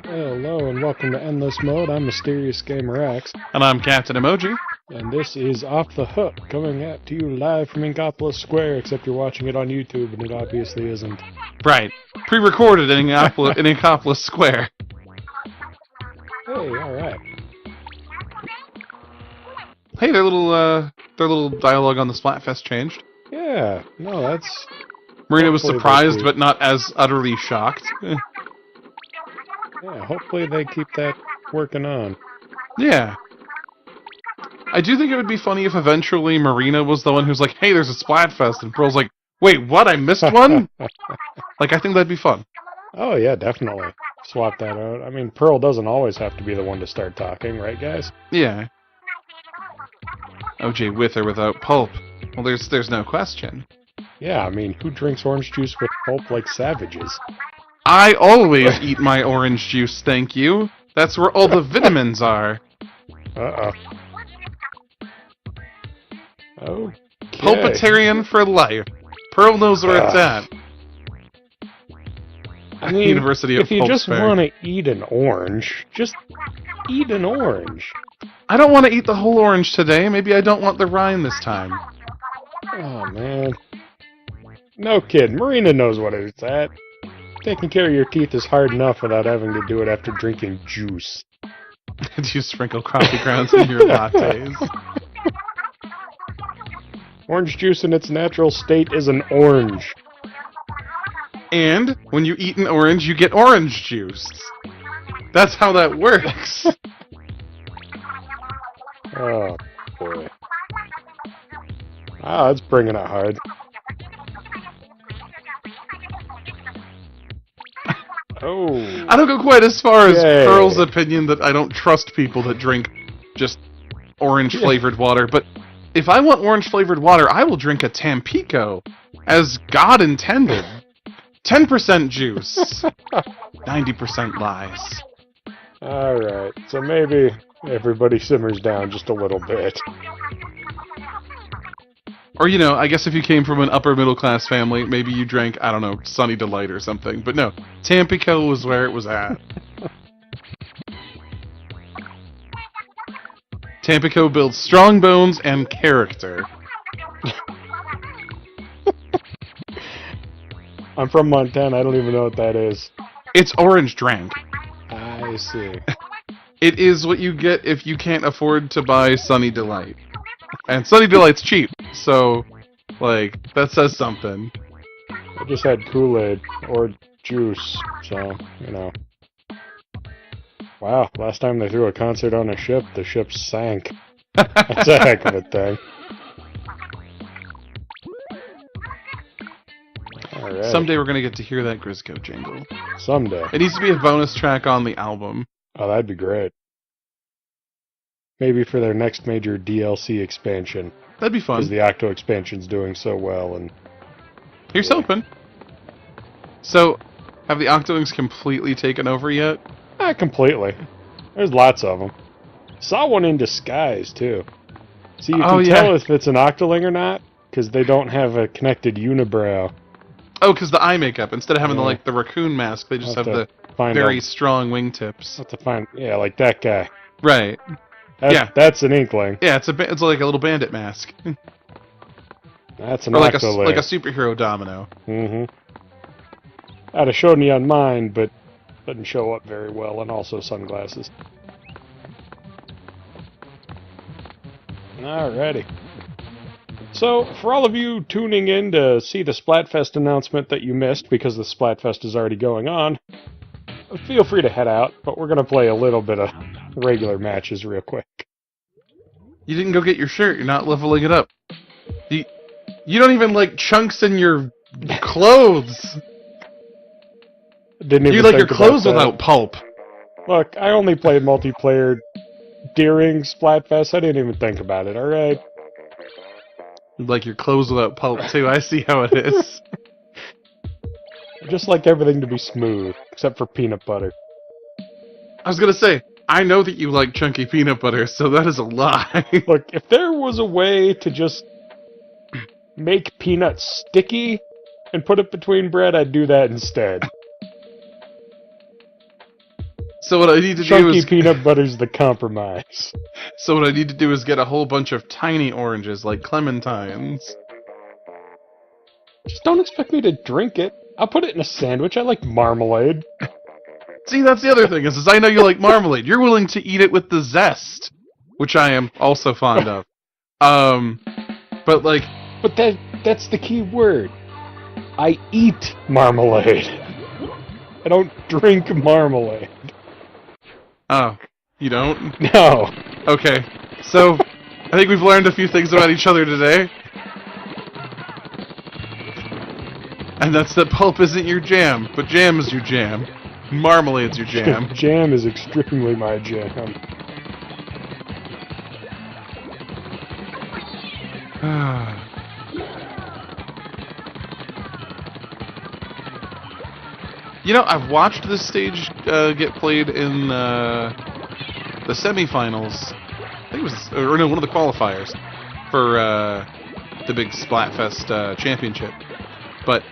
Hello and welcome to Endless Mode. I'm Mysterious Gamer X, And I'm Captain Emoji. and this is Off the Hook, coming at to you live from Inkopolis Square, except you're watching it on YouTube, and it obviously isn't. Right. Pre-recorded in Inkopolis Square. Hey, alright. Hey, their little dialogue on the Splatfest changed. Yeah, no, that's... Marina was Hopefully surprised, they but not as utterly shocked. Yeah, hopefully they keep that working on. Yeah. I do think it would be funny if eventually Marina was the one who's like, hey, there's a Splatfest, and Pearl's like, wait, what, I missed one? Like, I think that'd be fun. Oh yeah, definitely. Swap that out. I mean, Pearl doesn't always have to be the one to start talking, right guys? Yeah. OJ with or without Pulp? Well, there's no question. Yeah, I mean, who drinks orange juice with pulp like savages? I always eat my orange juice, thank you. That's where all the vitamins are. Uh-oh. Okay. Pulpitarian for life. Pearl knows where it's at. I mean, University of if you Pulp just Fair. want to eat an orange, just eat an orange. I don't want to eat the whole orange today. Maybe I don't want the rind this time. Oh, man. No kid. Marina knows what it's at. Taking care of your teeth is hard enough without having to do it after drinking juice. Do you sprinkle coffee grounds in your lattes? Orange juice in its natural state is an orange. And when you eat an orange, you get orange juice. That's how that works. Oh, boy. Ah, that's bringing it hard. Oh. I don't go quite as far as Yay. Pearl's opinion that I don't trust people that drink just orange-flavored water, but if I want orange-flavored water, I will drink a Tampico, as God intended. 10% juice, 90% lies. Alright, so maybe everybody simmers down just a little bit. Or, you know, I guess if you came from an upper-middle-class family, maybe you drank, I don't know, Sunny Delight or something. But no, Tampico was where it was at. Tampico builds strong bones and character. I'm from Montana, I don't even know what that is. It's orange drank. I see. It is what you get if you can't afford to buy Sunny Delight. And Sunny Delight's cheap, so, like, that says something. I just had Kool-Aid, or juice, so, you know. Wow, last time they threw a concert on a ship, the ship sank. That's a heck of a thing. Alright. Someday we're gonna get to hear that Grisco jingle. Someday. It needs to be a bonus track on the album. Oh, that'd be great. Maybe for their next major DLC expansion. That'd be Because fun. the Octo expansion's doing so well, and... Here's hoping. So, have the Octolings completely taken over yet? Not completely. There's lots of them. Saw one in disguise, too. So you can tell if it's an Octoling or not, because they don't have a connected unibrow. Oh, because the eye makeup. Instead of having Yeah. the raccoon mask, they just I'll have have the to find very out. strong wingtips. I'll have to find... Yeah, like that guy. Right. Yeah. That's an Inkling. Yeah, it's like a little bandit mask. That's an Or like Octoling. a superhero domino. Mm-hmm. I'd have shown you on mine, but doesn't show up very well, and also sunglasses. Alrighty. So, for all of you tuning in to see the Splatfest announcement that you missed because the Splatfest is already going on, feel free to head out, but we're going to play a little bit of regular matches real quick. You didn't go get your shirt. You're not leveling it up. You don't even like chunks in your clothes. Didn't even You like your think about clothes that. without pulp. Look, I only played multiplayer during Splatfest. I didn't even think about it, alright? Like your clothes without pulp too. I see how it is. I just like everything to be smooth, except for peanut butter. I was gonna say, I know that you like chunky peanut butter, so that is a lie. Look, if there was a way to just make peanuts sticky and put it between bread, I'd do that instead. So what I need to do Chunky is peanut butter's the compromise. So what I need to do is get a whole bunch of tiny oranges, like clementines. Just don't expect me to drink it. I'll put it in a sandwich. I like marmalade. See, that's the other thing, is I know you like marmalade. You're willing to eat it with the zest, which I am also fond of. But like... But that's the key word. I eat marmalade. I don't drink marmalade. Oh, you don't? No. Okay, so I think we've learned a few things about each other today. And that's that pulp isn't your jam, but jam is your jam. Marmalade's your jam. Jam is extremely my jam. You know, I've watched this stage get played in the semifinals. I think it was, or no, one of the qualifiers for the big Splatfest championship. But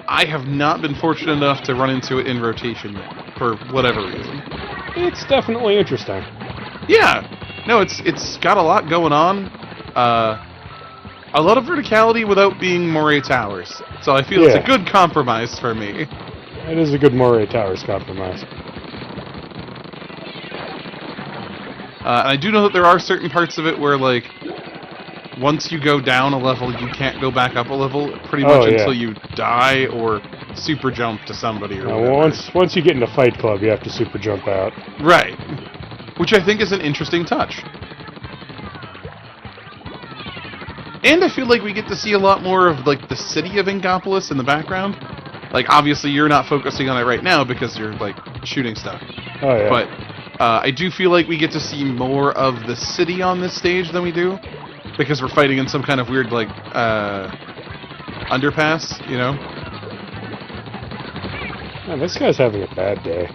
I have not been fortunate enough to run into it in rotation yet, for whatever reason. It's definitely interesting. Yeah, no, it's got a lot going on. A lot of verticality without being Moray Towers. So I feel it's a good compromise for me. It is a good Moray Towers compromise. And I do know that there are certain parts of it where, like, once you go down a level, you can't go back up a level pretty much until you die or super jump to somebody or whatever. Once you get into Fight Club, you have to super jump out. Right. Which I think is an interesting touch. And I feel like we get to see a lot more of, like, the city of Ingopolis in the background. Like, obviously you're not focusing on it right now because you're, like, shooting stuff. Oh, yeah. But I do feel like we get to see more of the city on this stage than we do. Because we're fighting in some kind of weird, like, underpass, you know? Man, this guy's having a bad day.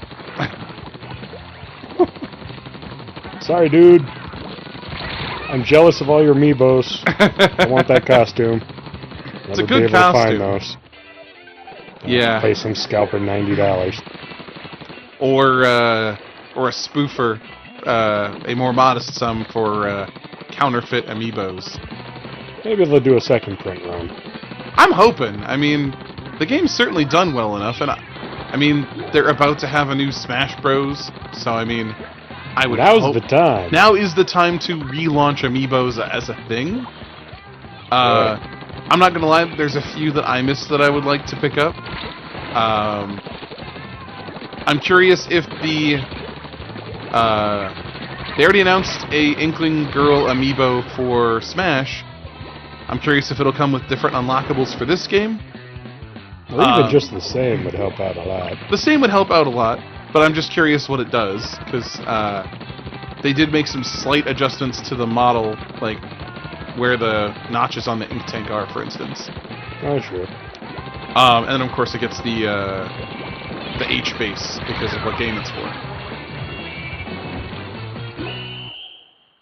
Sorry, dude. I'm jealous of all your amiibos. I want that costume. It's a good costume. Find those. Yeah. Pay some scalper $90. Or a spoofer, a more modest sum for counterfeit amiibos. Maybe they'll do a second print run. I'm hoping. I mean, the game's certainly done well enough, and I mean, they're about to have a new Smash Bros. So I mean, I would. Now's the time. Now is the time to relaunch amiibos as a thing. I'm not gonna lie. There's a few that I missed that I would like to pick up. I'm curious if they already announced a Inkling Girl amiibo for Smash. I'm curious if it'll come with different unlockables for this game. Well, even just the same would help out a lot. The same would help out a lot, but I'm just curious what it does, because they did make some slight adjustments to the model, like where the notches on the ink tank are, for instance. Oh, sure. And then, of course, it gets the H base because of what game it's for.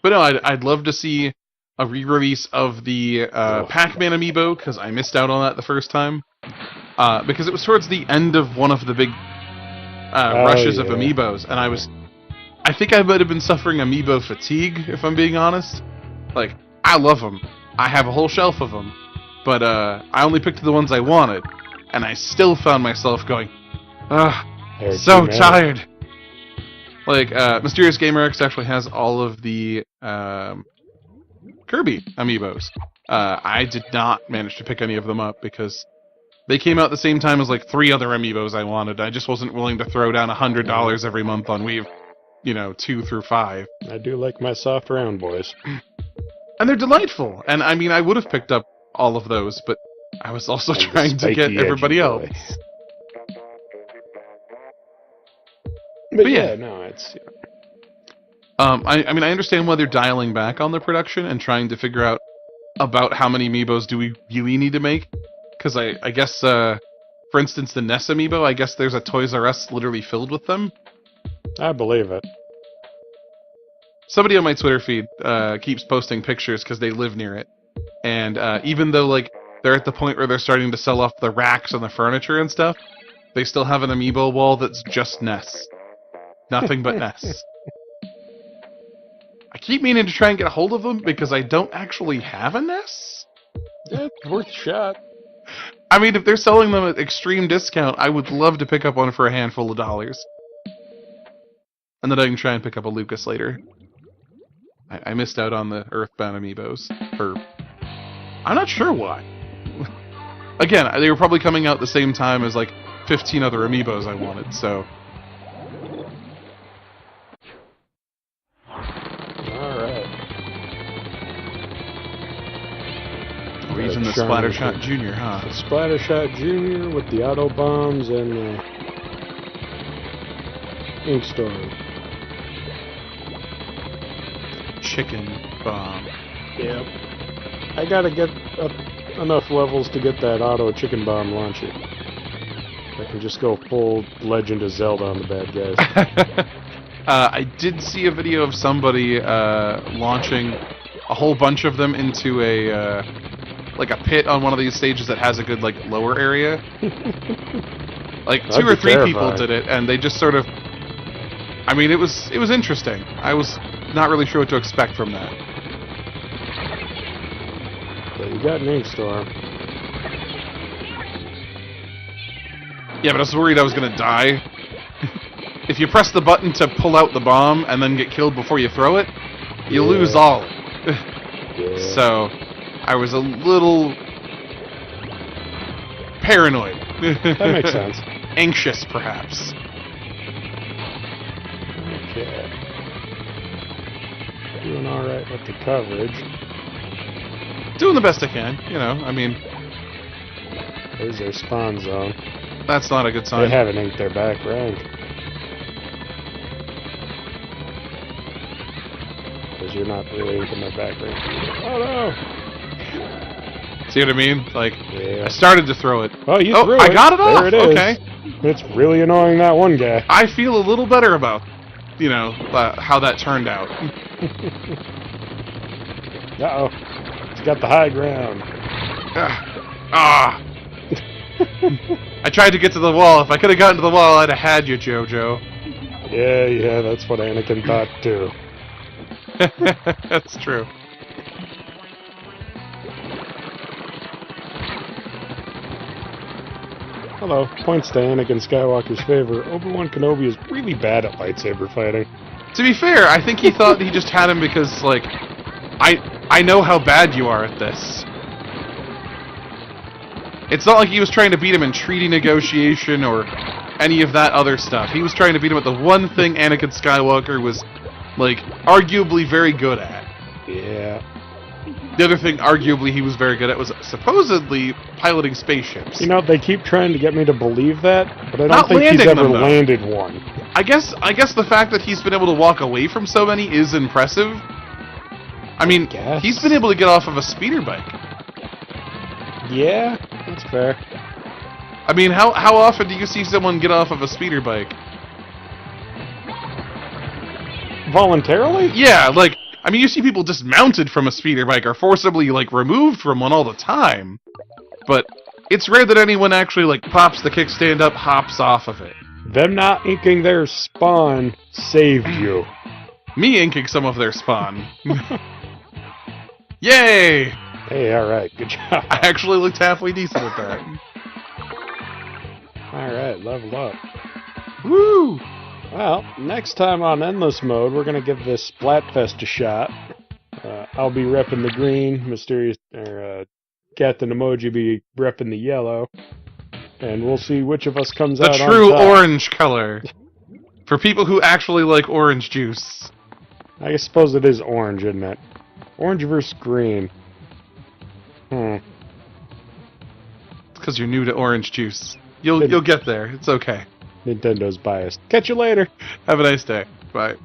But no, I'd love to see a re-release of the Pac-Man amiibo, because I missed out on that the first time. Because it was towards the end of one of the big rushes of amiibos, and I think I might have been suffering amiibo fatigue, if I'm being honest. Like, I love them. I have a whole shelf of them. But I only picked the ones I wanted, and I still found myself going, ugh, so tired. Like, Mysterious Gamer X actually has all of the Kirby amiibos. I did not manage to pick any of them up because they came out at the same time as like 3 other amiibos I wanted. I just wasn't willing to throw down $100 every month on Weave, 2 through 5. I do like my soft round boys. And they're delightful. And I mean, I would have picked up all of those, but I was also trying to get everybody else. But yeah, no, it's... I mean, I understand why they're dialing back on the production and trying to figure out about how many amiibos do we really need to make. Because I guess, for instance, the NES amiibo, I guess there's a Toys R Us literally filled with them. I believe it. Somebody on my Twitter feed keeps posting pictures because they live near it. And even though, like, they're at the point where they're starting to sell off the racks and the furniture and stuff, they still have an amiibo wall that's just NES. Nothing but nests. I keep meaning to try and get a hold of them because I don't actually have a nest. Yeah, it's worth a shot. I mean, if they're selling them at extreme discount, I would love to pick up one for a handful of dollars. And then I can try and pick up a Lucas later. I missed out on the Earthbound amiibos. I'm not sure why. Again, they were probably coming out the same time as like 15 other amiibos I wanted, so... Alright. We're using the Splattershot Jr., huh? The Splattershot Jr. with the auto bombs and the ink storm. Chicken bomb. Yep. I gotta get up enough levels to get that auto chicken bomb launcher. I can just go full Legend of Zelda on the bad guys. I did see a video of somebody launching a whole bunch of them into a like a pit on one of these stages that has a good like lower area. Like That'd two or be three people terrifying. did it, and they just sort of. I mean, it was interesting. I was not really sure what to expect from that. But you got an ink storm. Yeah, but I was worried I was gonna die. If you press the button to pull out the bomb and then get killed before you throw it, you lose all. Yeah. So, I was a little paranoid. That makes sense. Anxious, perhaps. Okay. Doing alright with the coverage. Doing the best I can, you know, I mean, There's their spawn zone. that's not a good They sign. haven't inked their back rank. Because you're not really inking their back rank. Oh no! See what I mean? Like, Yeah. I started to throw it. Oh, you Oh, threw I it. got it off! There it is. Okay. It's really annoying that one guy. I feel a little better about, you know, how that turned out. Uh-oh. He's got the high ground. Ah! I tried to get to the wall. If I could have gotten to the wall, I'd have had you, JoJo. Yeah, that's what Anakin thought too. That's true. Although, points to Anakin Skywalker's favor, Obi-Wan Kenobi is really bad at lightsaber fighting. To be fair, I think he thought he just had him because, like, I know how bad you are at this. It's not like he was trying to beat him in treaty negotiation or any of that other stuff. He was trying to beat him at the one thing Anakin Skywalker was, like, arguably very good at. Yeah. The other thing, arguably, he was very good at was supposedly piloting spaceships. You know, they keep trying to get me to believe that, but I don't Not think he's landing ever them, though. landed one. I guess the fact that he's been able to walk away from so many is impressive. I mean, guess. he's been able to get off of a speeder bike. Yeah, that's fair. I mean, how often do you see someone get off of a speeder bike? Voluntarily? Yeah, like, I mean, you see people dismounted from a speeder bike or forcibly, like, removed from one all the time. But it's rare that anyone actually, like, pops the kickstand up, hops off of it. Them not inking their spawn saved you. Me inking some of their spawn. Yay! Hey, alright, good job. I actually looked halfway decent at that. Alright, level up. Woo! Well, next time on Endless Mode, we're going to give this Splatfest a shot. I'll be repping the green, Captain Emoji be repping the yellow. And we'll see which of us comes The out on true top. orange color. For people who actually like orange juice. I suppose it is orange, isn't it? Orange versus green. It's because you're new to orange juice. You'll get there. It's okay. Nintendo's biased. Catch you later. Have a nice day. Bye.